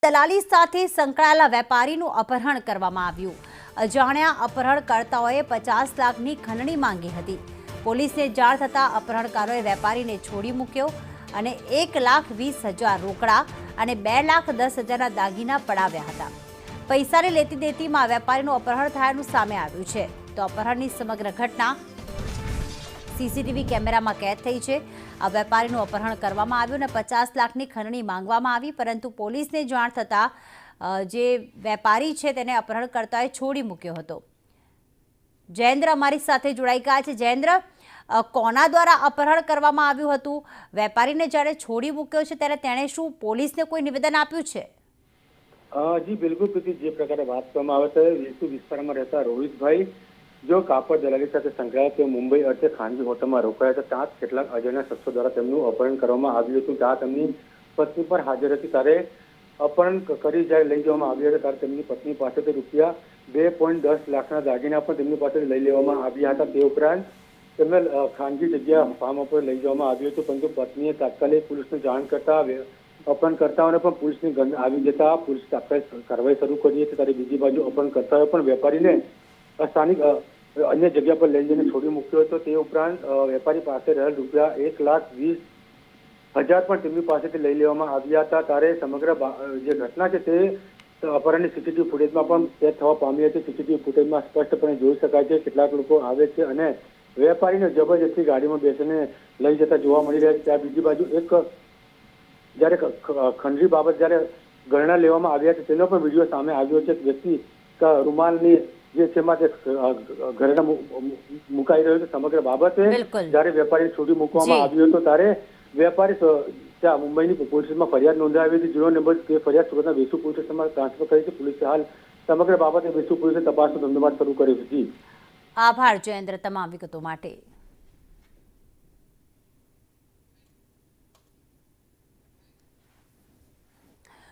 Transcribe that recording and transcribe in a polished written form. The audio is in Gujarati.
દલાલી સાથે સંકળાયેલા વેપારીનું અપહરણ કરવામાં આવ્યું। અજાણ્યા અપહરણકર્તાઓએ 50 લાખની ખંડણી માંગી હતી। પોલીસને જાણ થતાં અપહરણકારોએ વેપારીને છોડી મૂક્યો અને 1,20,000 રોકડા અને 2,10,000ના દાગીના પડાવ્યા હતા। પૈસાની લેતી દેતીમાં વેપારીનું અપહરણ થયાનું સામે આવ્યું છે। તો અપહરણની સમગ્ર ઘટના સીસીટીવી કેમેરામાં કેદ થઈ છે। આ વેપારીનું અપહરણ કરવામાં આવ્યું અને 50 લાખની ખંડણી માંગવામાં આવી, પરંતુ પોલીસને જાણ થતાં જે વેપારી છે તેને અપહરણકર્તાએ છોડી મૂક્યો હતો। જયેન્દ્ર અમારી સાથે જોડાઈ ગયા છે। જયેન્દ્ર, કોના દ્વારા અપહરણ કરવામાં આવ્યું હતું? વેપારીને જ્યારે છોડી મૂક્યો છે ત્યારે તેણે શું પોલીસને કોઈ નિવેદન આપ્યું છે? જી બિલકુલ પ્રીતિ, જે પ્રકારે વાત કરવામાં આવે છે, વેસુ વિસ્તારમાં રહેતા રોહિતભાઈ જો કાપડ દલાલી સાથે સંકળાયેલા તેઓ મુંબઈ અર્થે ખાનગી હોટલમાં રોકાયા હતા। ત્યાં કેટલાક અજાણ્યા શખ્સો દ્વારા તેમનું અપહરણ કરવામાં આવ્યું હતું। ત્યાં તેમની પત્ની પર હાજર હતી ત્યારે અપહરણ કરી જ્યારે લઈ જવામાં આવ્યા હતા ત્યારે તેમની પત્ની પાસેથી રૂપિયા 2.10 લાખના દાગીના પણ તેમની પાસેથી લઈ લેવામાં આવ્યા હતા। તે ઉપરાંત તેમને ખાનગી જગ્યા ફાર્મ ઉપર લઈ જવામાં આવ્યું હતું, પરંતુ પત્નીએ તાત્કાલિક પોલીસને જાણ કરતા અપહરણકર્તાઓને પણ પોલીસની ગંધ આવી જતા પોલીસે તાત્કાલિક કાર્યવાહી શરૂ કરી હતી। ત્યારે બીજી બાજુ અપહરણકર્તાઓએ પણ વેપારીને સ્થાનિક અન્ય જગ્યા પર લઈ જઈને છોડી મૂક્યો હતો। તે ઉપરાંત વેપારી પાસે રહેલ રૂપિયા 1,20,000 પણ તેમની પાસેથી લઈ લેવામાં આવ્યા હતા। ત્યારે સમગ્ર જે ઘટના છે તે અપહરણની સીસીટીવી ફૂટેજમાં પણ કેદ થવા પામી હતી। સીસીટીવી ફૂટેજમાં સ્પષ્ટપણે જોઈ શકાય છે કેટલાક લોકો આવે છે અને વેપારીને જબરજસ્તી ગાડીમાં બેસીને લઈ જતા જોવા મળી રહ્યા છે। ત્યાં બીજી બાજુ એક જ્યારે ખંડરી બાબત જ્યારે ગણના લેવામાં આવ્યા છે તેનો પણ વિડીયો સામે આવ્યો છે। વ્યક્તિ રૂમાલની જે છે ઘરે મુકાઈ રહ્યો છે। સમગ્ર બાબતે જ્યારે વેપારીને છોડી મૂકવામાં આવ્યો હતો ત્યારે વેપારી ત્યાં મુંબઈની પોલીસમાં ફરિયાદ નોંધાવી હતી। 0 નંબર તે ફરિયાદ સુરતના વેસુ પોલીસ સ્ટેશનમાં ટ્રાન્સફર કરી છે। પોલીસે હાલ સમગ્ર બાબતે વેસુ પોલીસે તપાસનો ધમધમાટ શરૂ કર્યો છે। આભાર જયેન્દ્ર તમામ વિગતો માટે।